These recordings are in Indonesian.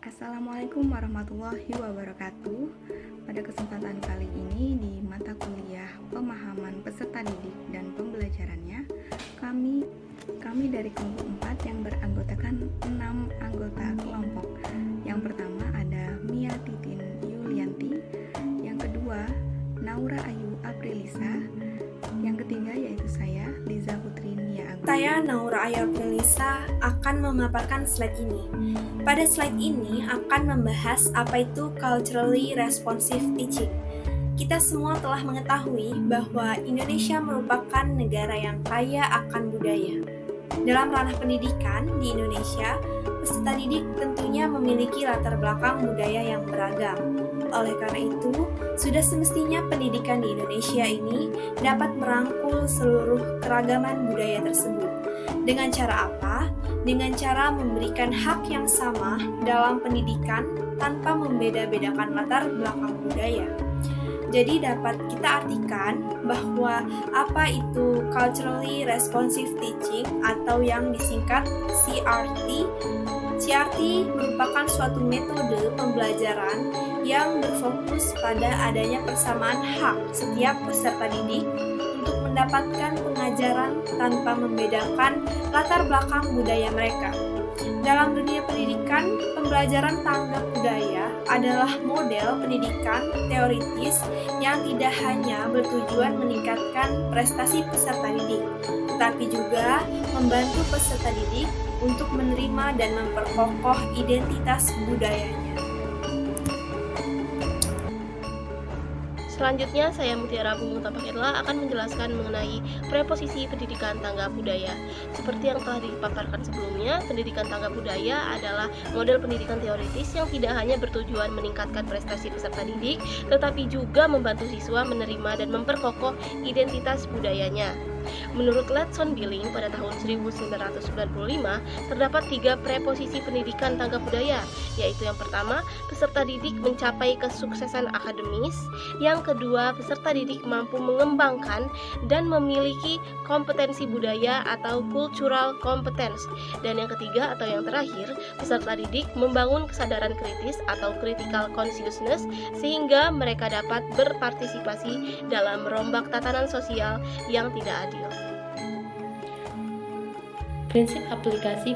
Assalamualaikum warahmatullahi wabarakatuh. Pada kesempatan kali ini di mata kuliah pemahaman peserta didik dan pembelajarannya, kami dari kelompok 4 yang beranggotakan 6 anggota kelompok. Yang pertama ada Mia Titin Yulianti, yang kedua Naura Ayu Aprilisa, yang ketiga yaitu saya Liza Putri Nia Agung. Saya Naura Ayu Aprilisa akan memaparkan slide ini. Pada slide ini akan membahas apa itu culturally responsive teaching. Kita semua telah mengetahui bahwa Indonesia merupakan negara yang kaya akan budaya. Dalam ranah pendidikan di Indonesia, peserta didik tentunya memiliki latar belakang budaya yang beragam. Oleh karena itu, sudah semestinya pendidikan di Indonesia ini dapat merangkul seluruh keragaman budaya tersebut. Dengan cara apa? Dengan cara memberikan hak yang sama dalam pendidikan tanpa membeda-bedakan latar belakang budaya. Jadi dapat kita artikan bahwa apa itu culturally responsive teaching atau yang disingkat CRT. CRT merupakan suatu metode pembelajaran yang berfokus pada adanya persamaan hak setiap peserta didik untuk mendapatkan pengajaran tanpa membedakan latar belakang budaya mereka. Dalam dunia pendidikan, pembelajaran tanggap budaya adalah model pendidikan teoritis yang tidak hanya bertujuan meningkatkan prestasi peserta didik, tetapi juga membantu peserta didik untuk menerima dan memperkokoh identitas budayanya. Selanjutnya, saya Mutiara Bung Tapakirla akan menjelaskan mengenai preposisi pendidikan tanggap budaya. Seperti yang telah dipaparkan sebelumnya, pendidikan tanggap budaya adalah model pendidikan teoritis yang tidak hanya bertujuan meningkatkan prestasi peserta didik, tetapi juga membantu siswa menerima dan memperkokoh identitas budayanya. Menurut Letson Billing pada tahun 1995, terdapat 3 preposisi pendidikan tanggap budaya, yaitu yang pertama, peserta didik mencapai kesuksesan akademis, yang kedua, peserta didik mampu mengembangkan dan memiliki kompetensi budaya atau cultural competence, dan yang ketiga atau yang terakhir, peserta didik membangun kesadaran kritis atau critical consciousness sehingga mereka dapat berpartisipasi dalam merombak tatanan sosial yang tidak adil. Prinsip aplikasi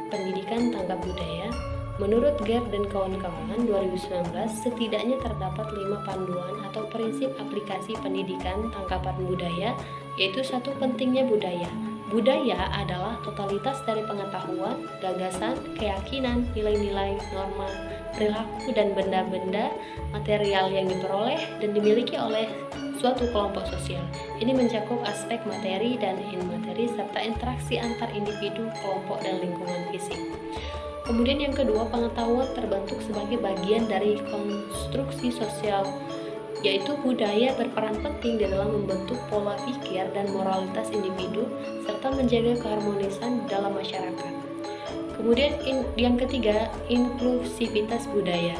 pendidikan tanggap budaya. Menurut Ger dan kawan-kawan 2019, setidaknya terdapat 5 panduan atau prinsip aplikasi pendidikan tangkapan budaya, yaitu 1. Pentingnya budaya. Budaya adalah totalitas dari pengetahuan, gagasan, keyakinan, nilai-nilai, norma, perilaku, dan benda-benda material yang diperoleh dan dimiliki oleh suatu kelompok sosial. Ini mencakup aspek materi dan imateri serta interaksi antar individu, kelompok, dan lingkungan fisik. Kemudian yang kedua, pengetahuan terbentuk sebagai bagian dari konstruksi sosial, yaitu budaya berperan penting di dalam membentuk pola pikir dan moralitas individu serta menjaga keharmonisan dalam masyarakat. Kemudian yang ketiga, inklusivitas budaya,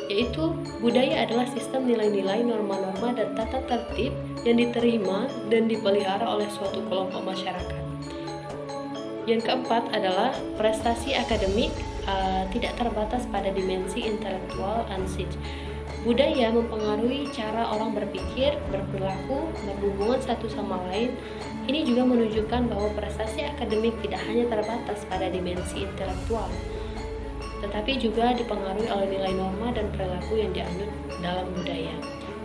yaitu budaya adalah sistem nilai-nilai, norma-norma, dan tata tertib yang diterima dan dipelihara oleh suatu kelompok masyarakat. Yang keempat adalah prestasi akademik tidak terbatas pada dimensi intelektual ansich. Budaya mempengaruhi cara orang berpikir, berperilaku, berhubungan satu sama lain. Ini juga menunjukkan bahwa prestasi akademik tidak hanya terbatas pada dimensi intelektual, tetapi juga dipengaruhi oleh nilai norma dan perilaku yang dianut dalam budaya.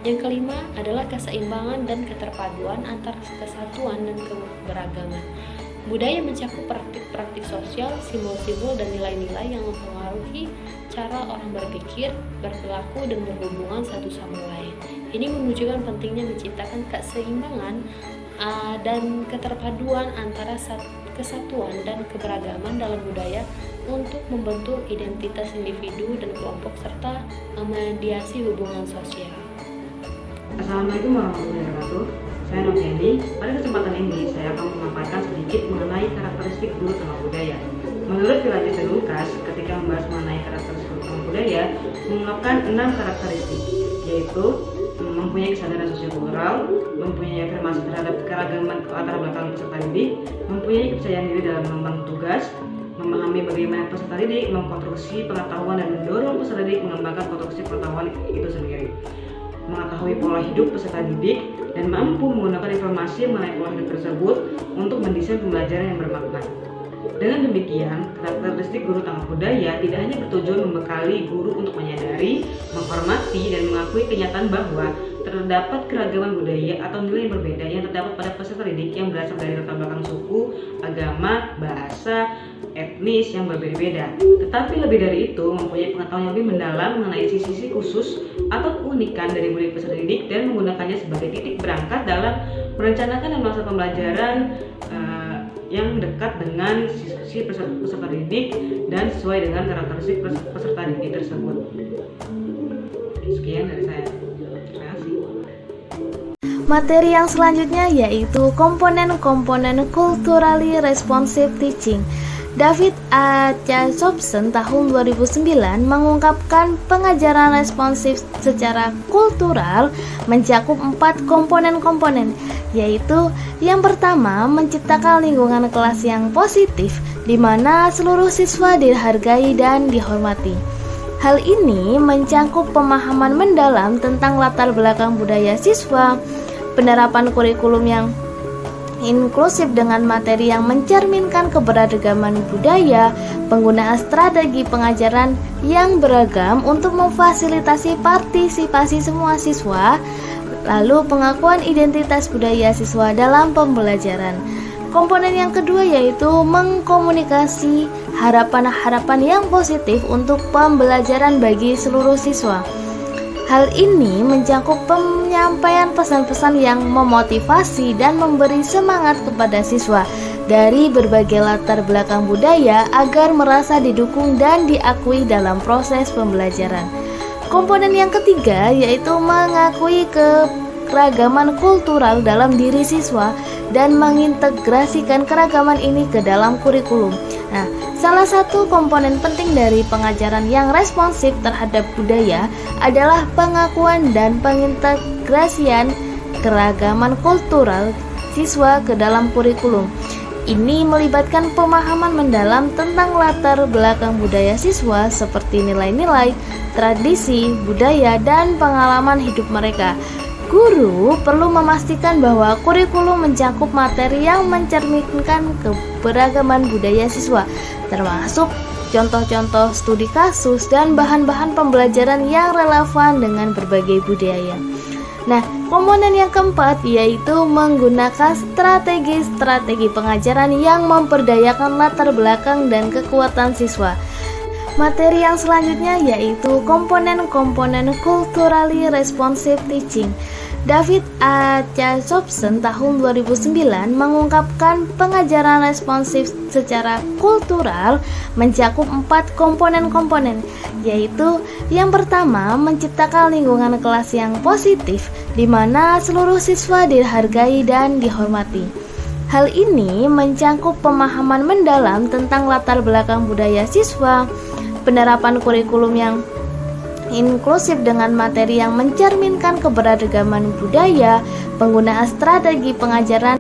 Yang kelima adalah keseimbangan dan keterpaduan antara kesatuan dan keberagaman. Budaya mencakup praktik-praktik sosial, simbol-simbol, dan nilai-nilai yang mempengaruhi cara orang berpikir, berperilaku, dan berhubungan satu sama lain. Ini menunjukkan pentingnya menciptakan keseimbangan dan keterpaduan antara kesatuan dan keberagaman dalam budaya untuk membentuk identitas individu dan kelompok serta memediasi hubungan sosial. Assalamualaikum warahmatullahi wabarakatuh. Saya Noviani. Pada kesempatan ini saya akan memaparkan sedikit mengenai karakteristik guru tanggap budaya. Menurut Philadelphia Lucas, ketika membahas mengenai karakteristik guru tanggap budaya, mengungkapkan 6 karakteristik, yaitu mempunyai kesadaran sosiokultural, mempunyai afirmasi terhadap keragaman latar belakang peserta didik, mempunyai kepercayaan diri dalam mengembang tugas, memahami bagaimana peserta didik mengkonstruksi pengetahuan dan mendorong peserta didik mengembangkan konstruksi pengetahuan itu sendiri, mengetahui pola hidup peserta didik, dan mampu menggunakan informasi mengenai pola hidup tersebut untuk mendesain pembelajaran yang bermakna. Dengan demikian, karakteristik guru tanggap budaya tidak hanya bertujuan membekali guru untuk menyadari, menghormati, dan mengakui kenyataan bahwa terdapat keragaman budaya atau nilai yang berbeda yang terdapat pada peserta didik yang berasal dari latar belakang suku, agama, bahasa, etnis yang berbeda-beda. Tetapi lebih dari itu, mempunyai pengetahuan yang lebih mendalam mengenai sisi-sisi khusus atau keunikan dari budaya peserta didik dan menggunakannya sebagai titik berangkat dalam merencanakan dan melaksanakan pembelajaran yang dekat dengan sisi peserta didik dan sesuai dengan karakteristik peserta didik tersebut. Sekian dari saya. Terima kasih. Materi yang selanjutnya yaitu komponen-komponen culturally responsive teaching. David A. Jacobson tahun 2009 mengungkapkan pengajaran responsif secara kultural mencakup 4 komponen-komponen, yaitu yang pertama menciptakan lingkungan kelas yang positif di mana seluruh siswa dihargai dan dihormati. Hal ini mencakup pemahaman mendalam tentang latar belakang budaya siswa, penerapan kurikulum yang inklusif dengan materi yang mencerminkan keberagaman budaya, penggunaan strategi pengajaran yang beragam untuk memfasilitasi partisipasi semua siswa, lalu pengakuan identitas budaya siswa dalam pembelajaran. Komponen yang kedua yaitu mengkomunikasi harapan-harapan yang positif untuk pembelajaran bagi seluruh siswa. Hal ini mencakup penyampaian pesan-pesan yang memotivasi dan memberi semangat kepada siswa dari berbagai latar belakang budaya agar merasa didukung dan diakui dalam proses pembelajaran. Komponen yang ketiga yaitu mengakui keragaman kultural dalam diri siswa dan mengintegrasikan keragaman ini ke dalam kurikulum. Nah, salah satu komponen penting dari pengajaran yang responsif terhadap budaya adalah pengakuan dan pengintegrasian keragaman kultural siswa ke dalam kurikulum. Ini melibatkan pemahaman mendalam tentang latar belakang budaya siswa seperti nilai-nilai, tradisi, budaya, dan pengalaman hidup mereka. Guru perlu memastikan bahwa kurikulum mencakup materi yang mencerminkan keberagaman budaya siswa, termasuk contoh-contoh studi kasus dan bahan-bahan pembelajaran yang relevan dengan berbagai budaya. Nah, komponen yang keempat yaitu menggunakan strategi-strategi pengajaran yang memperdayakan latar belakang dan kekuatan siswa. Materi yang selanjutnya yaitu komponen-komponen culturally responsive teaching. David A. Jacobson tahun 2009 mengungkapkan pengajaran responsif secara kultural mencakup 4 komponen-komponen, yaitu yang pertama menciptakan lingkungan kelas yang positif di mana seluruh siswa dihargai dan dihormati. Hal ini mencakup pemahaman mendalam tentang latar belakang budaya siswa, penerapan kurikulum yang inklusif dengan materi yang mencerminkan keberagaman budaya, penggunaan strategi pengajaran